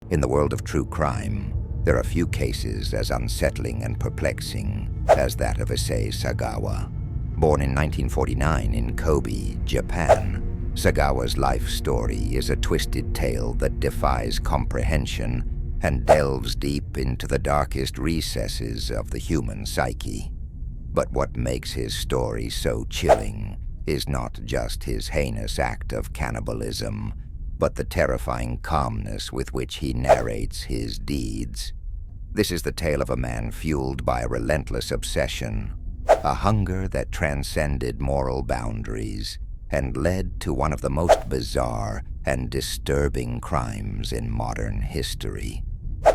In the world of true crime, there are few cases as unsettling and perplexing as that of Issei Sagawa. Born in 1949 in Kobe, Japan, Sagawa's life story is a twisted tale that defies comprehension and delves deep into the darkest recesses of the human psyche. But what makes his story so chilling is not just his heinous act of cannibalism, but the terrifying calmness with which he narrates his deeds. This is the tale of a man fueled by a relentless obsession, a hunger that transcended moral boundaries and led to one of the most bizarre and disturbing crimes in modern history.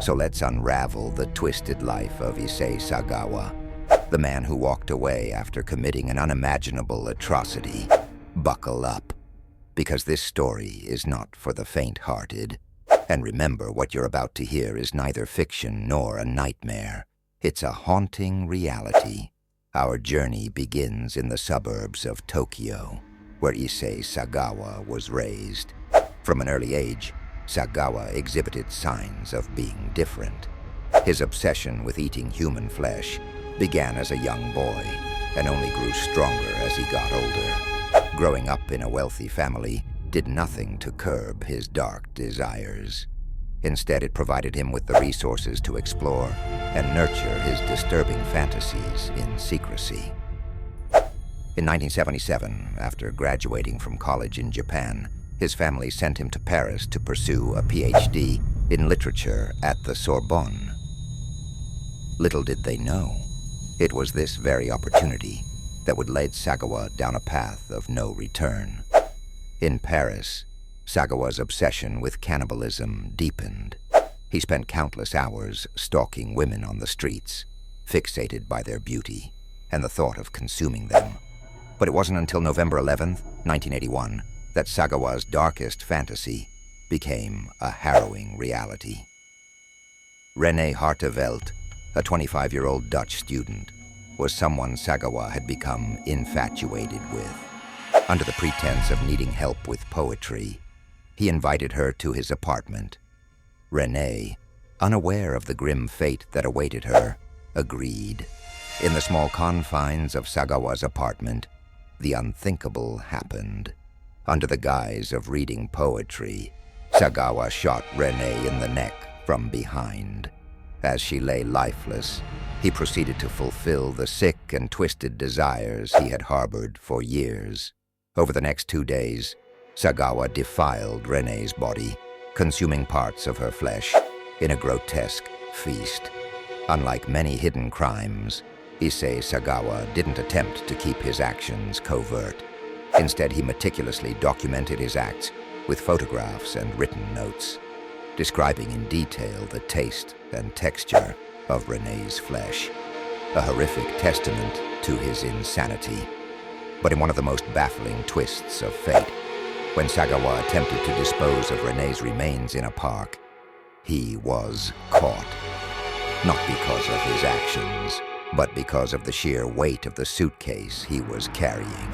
So let's unravel the twisted life of Issei Sagawa, the man who walked away after committing an unimaginable atrocity. Buckle up, because this story is not for the faint-hearted. And remember, what you're about to hear is neither fiction nor a nightmare. It's a haunting reality. Our journey begins in the suburbs of Tokyo, where Issei Sagawa was raised. From an early age, Sagawa exhibited signs of being different. His obsession with eating human flesh began as a young boy and only grew stronger as he got older. Growing up in a wealthy family did nothing to curb his dark desires. Instead, it provided him with the resources to explore and nurture his disturbing fantasies in secrecy. In 1977, after graduating from college in Japan, his family sent him to Paris to pursue a PhD in literature at the Sorbonne. Little did they know, it was this very opportunity that would lead Sagawa down a path of no return. In Paris, Sagawa's obsession with cannibalism deepened. He spent countless hours stalking women on the streets, fixated by their beauty and the thought of consuming them. But it wasn't until November 11th, 1981, that Sagawa's darkest fantasy became a harrowing reality. René Hartevelt, a 25-year-old Dutch student, was someone Sagawa had become infatuated with. Under the pretense of needing help with poetry, he invited her to his apartment. René, unaware of the grim fate that awaited her, agreed. In the small confines of Sagawa's apartment, the unthinkable happened. Under the guise of reading poetry, Sagawa shot René in the neck from behind. As she lay lifeless, he proceeded to fulfill the sick and twisted desires he had harbored for years. Over the next 2 days, Sagawa defiled René's body, consuming parts of her flesh in a grotesque feast. Unlike many hidden crimes, Issei Sagawa didn't attempt to keep his actions covert. Instead, he meticulously documented his acts with photographs and written notes, describing in detail the taste and texture of René's flesh, a horrific testament to his insanity. But in one of the most baffling twists of fate, when Sagawa attempted to dispose of René's remains in a park, he was caught. Not because of his actions, but because of the sheer weight of the suitcase he was carrying.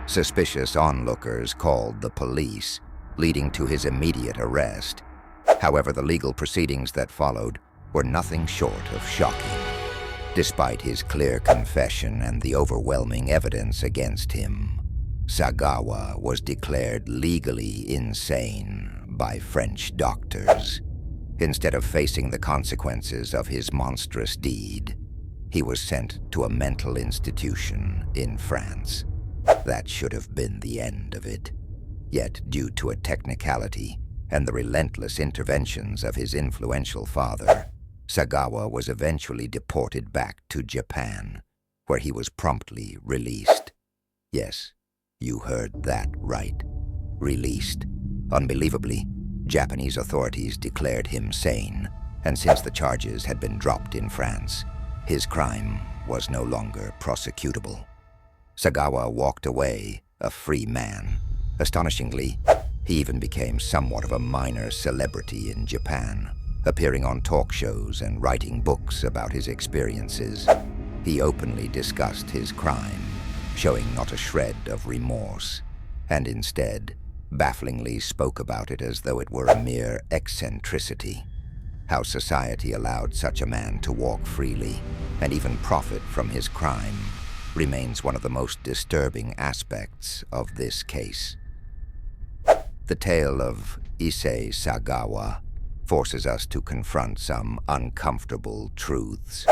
Suspicious onlookers called the police, leading to his immediate arrest. However, the legal proceedings that followed were nothing short of shocking. Despite his clear confession and the overwhelming evidence against him, Sagawa was declared legally insane by French doctors. Instead of facing the consequences of his monstrous deed, he was sent to a mental institution in France. That should have been the end of it. Yet, due to a technicality and the relentless interventions of his influential father, Sagawa was eventually deported back to Japan, where he was promptly released. Yes, you heard that right. Released. Unbelievably, Japanese authorities declared him sane, and since the charges had been dropped in France, his crime was no longer prosecutable. Sagawa walked away a free man. Astonishingly, he even became somewhat of a minor celebrity in Japan, appearing on talk shows and writing books about his experiences. He openly discussed his crime, showing not a shred of remorse, and instead bafflingly spoke about it as though it were a mere eccentricity. How society allowed such a man to walk freely and even profit from his crime remains one of the most disturbing aspects of this case. The tale of Issei Sagawa forces us to confront some uncomfortable truths.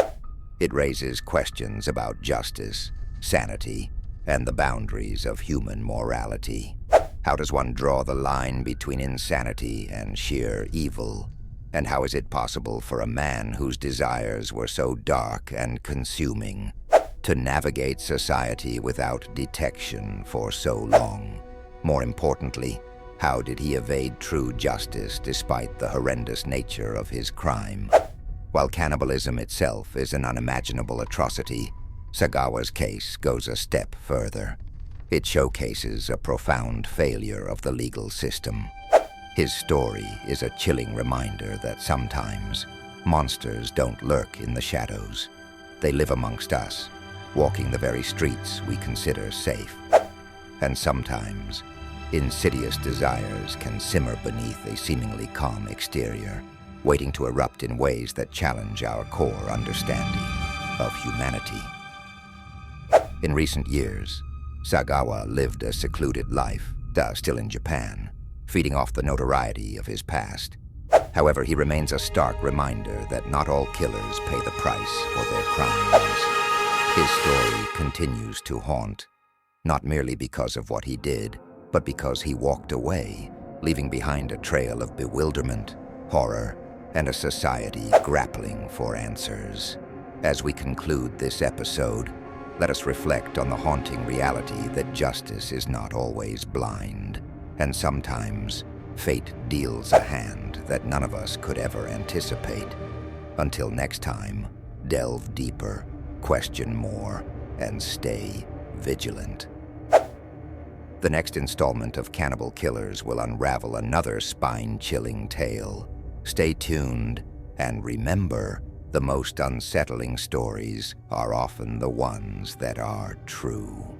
It raises questions about justice, sanity, and the boundaries of human morality. How does one draw the line between insanity and sheer evil? And how is it possible for a man whose desires were so dark and consuming to navigate society without detection for so long? More importantly, how did he evade true justice despite the horrendous nature of his crime? While cannibalism itself is an unimaginable atrocity, Sagawa's case goes a step further. It showcases a profound failure of the legal system. His story is a chilling reminder that sometimes monsters don't lurk in the shadows. They live amongst us, walking the very streets we consider safe. And sometimes, insidious desires can simmer beneath a seemingly calm exterior, waiting to erupt in ways that challenge our core understanding of humanity. In recent years, Sagawa lived a secluded life, still in Japan, feeding off the notoriety of his past. However, he remains a stark reminder that not all killers pay the price for their crimes. His story continues to haunt, not merely because of what he did, but because he walked away, leaving behind a trail of bewilderment, horror, and a society grappling for answers. As we conclude this episode, let us reflect on the haunting reality that justice is not always blind, and sometimes fate deals a hand that none of us could ever anticipate. Until next time, delve deeper, question more, and stay vigilant. The next installment of Cannibal Killers will unravel another spine-chilling tale. Stay tuned, and remember, the most unsettling stories are often the ones that are true.